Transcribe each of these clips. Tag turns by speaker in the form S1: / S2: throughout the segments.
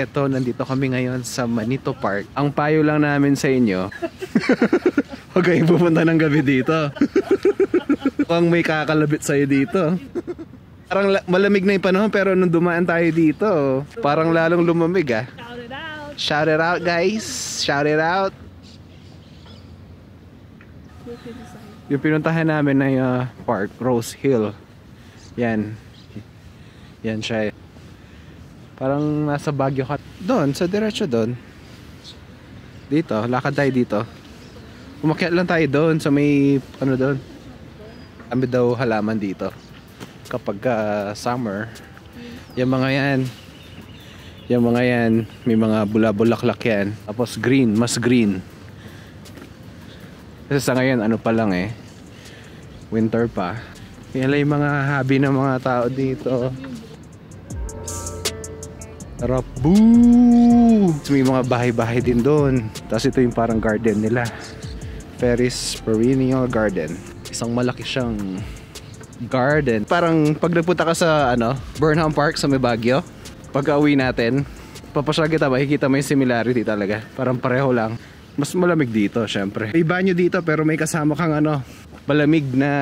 S1: Eto, nandito kami ngayon sa Manito Park. Ang payo lang namin sa inyo, huwag kayong pupunta ng gabi dito. Mukhang may kakalabit sa'yo dito. Parang malamig na yung panahon, pero nung dumaan tayo dito, parang lalong lumamig ah.
S2: Shout it out.
S1: Shout it out guys. Shout it out. Yung pinuntahan namin na park, Rose Hill. Yan. Yan siya. Parang nasa Baguio ka. Doon, sa diretso doon. Dito, lakad tayo dito. Umakyat lang tayo doon sa may, ano doon. Kami daw halaman dito. Kapag summer. Yung mga yan. Yung mga yan, may mga bula-bulaklak yan. Tapos green, mas green. Kasi sa ngayon, ano pa lang eh. Winter pa. Yan lang yung mga hobby ng mga tao dito. Sarap. Boo! May mga bahay-bahay din doon. Tapos ito yung parang garden nila. Ferris Perennial Garden. Isang malaki siyang garden. Parang pag nagpunta ka sa Burnham Park sa may Baguio, pagka uwi natin, papasya kita, makikita mo yung similarity talaga. Parang pareho lang. Mas malamig dito, syempre. May banyo dito pero may kasama kang malamig na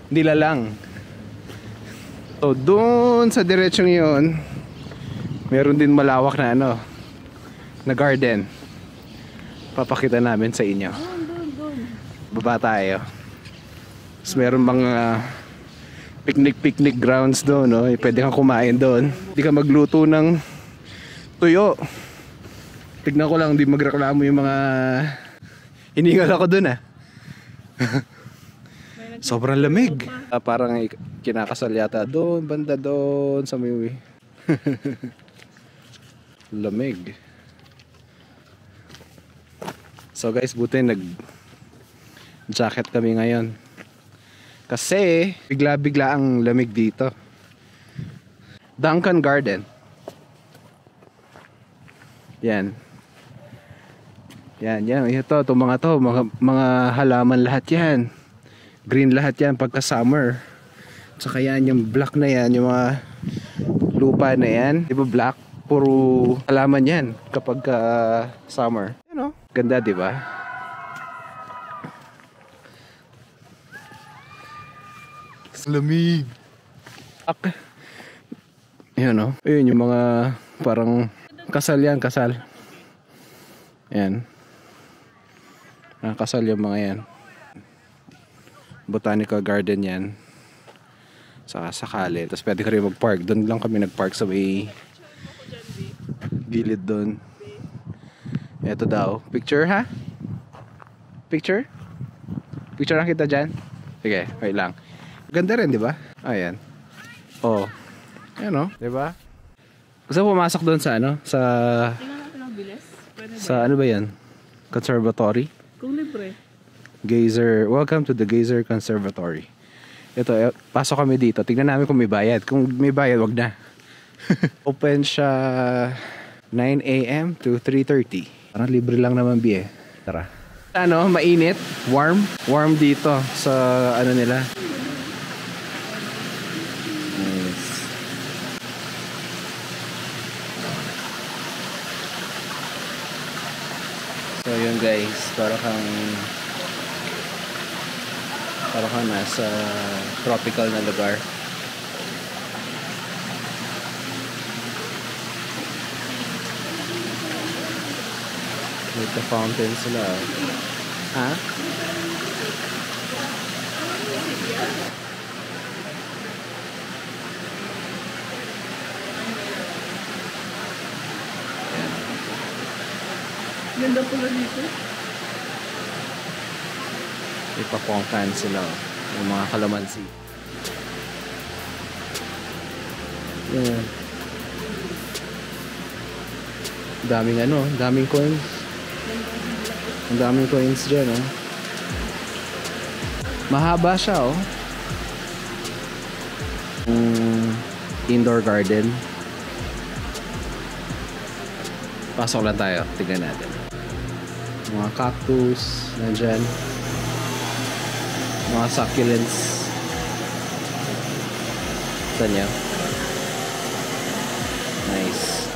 S1: nilalang. So doon sa diretsyon yun, meron din malawak na na garden. Papakita namin sa inyo. Baba tayo. Tapos meron mga picnic grounds doon, no? Pwede kang kumain doon. Hindi ka magluto ng tuyo. Tignan ko lang, di magreklamo yung mga hiningal ako doon Sobrang lamig. Parang kinakasal yata doon, banda doon sa may lamig. So guys, buti nag-jacket kami ngayon. Kasi bigla-bigla ang lamig dito. Duncan Garden. Yan. Yan. Ito mga halaman lahat yan. Green lahat yan pagka summer. Saka yan, yung black na yan, yung mga lupa na yan. Di ba black? Puro halaman yan kapag summer. Ano? Ganda, di ba? Lamig. Yan o. Ayun yung mga parang kasal yan, kasal. Yan. Kasal yung mga yan. Botanical garden yan. Saka sakali. Tapos pwede ka rin mag-park. Doon lang kami nag-park sa may gilid doon. Ito daw. Picture ha? Picture? Picture lang kita dyan? Sige, wait lang. Ganda rin, di ba? Ayan. Oh. Ayan o. Di ba? Gusto pumasok doon sa Sa...
S2: Tingnan natin ang bilis. Pwede ba?
S1: Sa ano ba yan? Conservatory?
S2: Kung libre.
S1: Geyser. Welcome to the Geyser Conservatory. Ito, pasok kami dito. Tignan namin kung may bayad. Kung may bayad, wag na. Open siya 9 a.m. to 3:30. Parang libre lang naman, Bie. Tara. Mainit? Warm? Warm dito sa nila. Nice. So yun guys, para kang nasa tropical na lugar. With the fountain sila. Ha?
S2: Ganda pala dito.
S1: Ipapongkan sila. Yung mga kalamansi. Yeah. Daming coins. Ang daming coins dyan, Mahaba siya, Indoor garden. Pasok lang tayo. Tignan natin. Mga cactus. Nandyan. Mga succulents. Saan yan? Nice.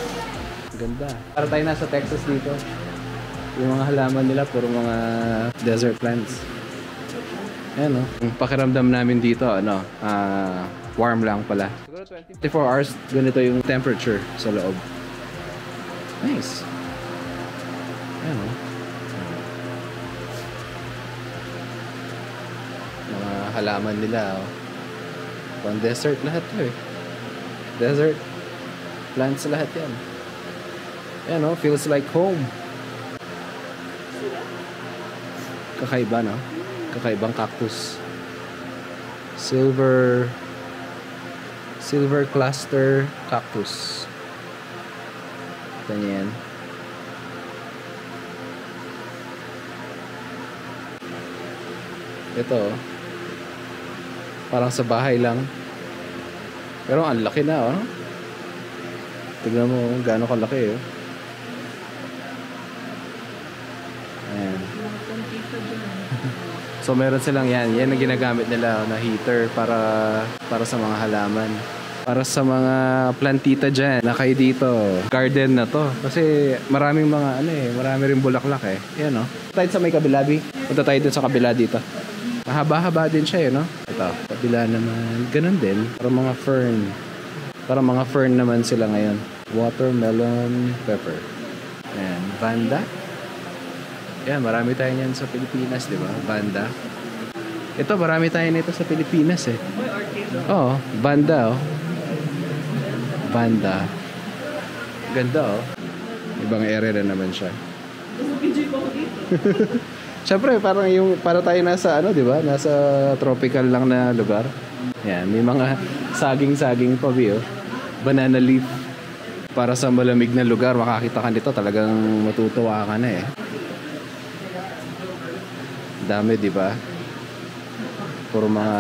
S1: Ganda. Para tayo nasa Texas dito. Yung mga halaman nila, puro mga desert plants. Ayan, no? Yung pakiramdam namin dito, ano, warm lang pala. Siguro 24 hours, ganito yung temperature sa loob. Nice. Ayan, no? Mga halaman nila, oh. Pang desert lahat to eh. Desert plants lahat yan. Ayan, no? Feels like home. Kakaiba, no? Kakaibang cactus. Silver cluster cactus. Ganyan. Ito, parang sa bahay lang. Pero ang laki na, oh. Tignan mo gaano kalaki, oh. Ayan. So meron silang yan ang ginagamit nila na heater para sa mga halaman. Para sa mga plantita dyan na kayo dito. Garden na to. Kasi maraming mga marami rin bulaklak eh. Yan, no? Tayo sa may kabila, Bi. Punta tayo dun sa kabila dito. Mahaba-haba din siya, no? Ito, kabila naman. Ganun din. Para mga fern. Para mga fern naman sila ngayon. Watermelon pepper. Ayan, Vanda. Yan, marami tayo niyan sa Pilipinas, di ba? Vanda. Ito, marami tayo nito sa Pilipinas eh. Oo, Vanda, oh. Vanda. Ganda, oh. Ibang area na naman siya. Siyempre, para tayo nasa, di ba? Nasa tropical lang na lugar. Yan, may mga saging-saging pa, oh. Banana leaf. Para sa malamig na lugar, makakita ka nito, talagang matutuwa ka na eh. Dami, di ba? Puro mga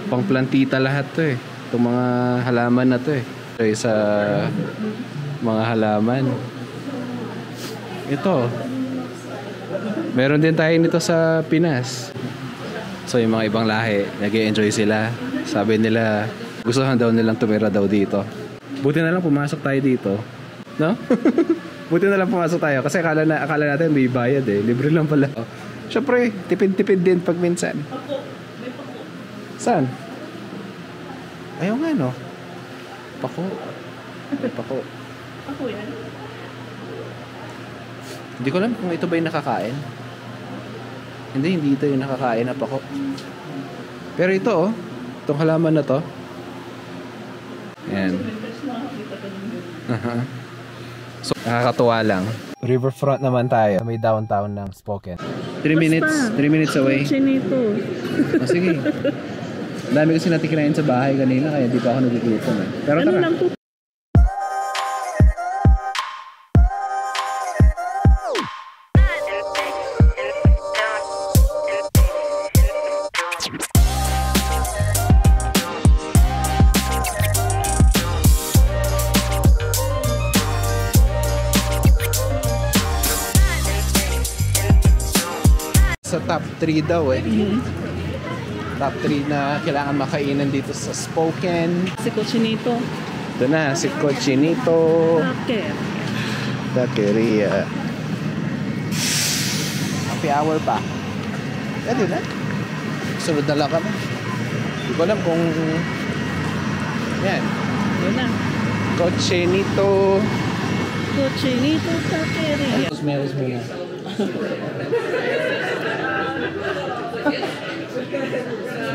S1: pangplantita lahat to eh. Itong mga halaman na to eh. Ito sa mga halaman. Ito. Meron din tayo nito sa Pinas. So yung mga ibang lahi, nag-i-enjoy sila. Sabi nila, gustuhan daw nilang tumira daw dito. Buti na lang pumasok tayo dito. No? Buti na lang pumasok tayo kasi akala natin may bayad eh. Libre lang pala. Siyempre, tipid-tipid din pag minsan.
S2: Pako. May pako.
S1: Saan? Ayaw nga, no? Pako. May pako.
S2: Pako yan?
S1: Hindi ko alam kung ito ba yung nakakain. Hindi ito yung nakakain na pako. Pero ito, oh. Itong halaman na to. Ayan. So, nakakatuwa lang. Riverfront naman tayo. May downtown ng Spokane. 3 minutes away.
S2: Chinito.
S1: Oh, sige. Dami kasi natin kinain sa bahay kanina kaya di pa ako nagugutom eh. Pero
S2: Ano
S1: tara.
S2: lang po?
S1: Sa top 3 daw eh. Top 3 na kailangan makainan dito sa Spokane.
S2: Si Cochinito.
S1: Ito na, si Cochinito.
S2: Taker.
S1: Taqueria. Happy hour pa. Pwede na. Sunod na lang kami. Hindi ko alam kung... Yan.
S2: Yun na.
S1: Cochinito.
S2: Cochinito Takeria.
S1: Smells mo na.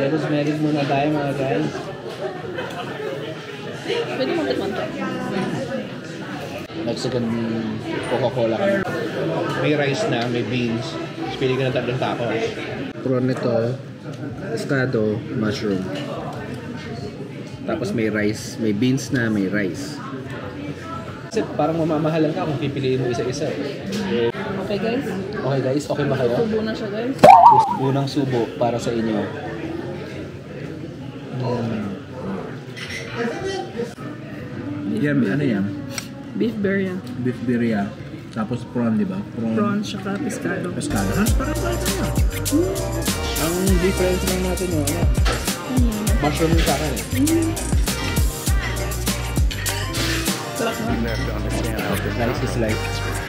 S1: Meron muna tayo mga guys.
S2: Pwede mo tikman.
S1: Mexican Coca-Cola kami. May rice na, may beans. Pili ka ng tatlong tacos. Prawn nito, pescado, mushroom. Tapos may rice, may beans na, may rice. Kasi parang mamamahalan ka kung pipiliin mo isa-isa eh.
S2: Okay guys.
S1: Okay guys, okay ba kayo?
S2: Tubo na siya guys.
S1: Unang subo para sa inyo.
S3: Yan, ano yan?
S2: Beef birria.
S3: Beef birria. Tapos prawn, di ba?
S2: Prawns, saka pescado.
S3: Pescado. Ha? Parang tayo.
S1: Ang difference lang natin mo, ano? Mushroom yung sa akin eh.
S2: Sarap
S1: Life is life.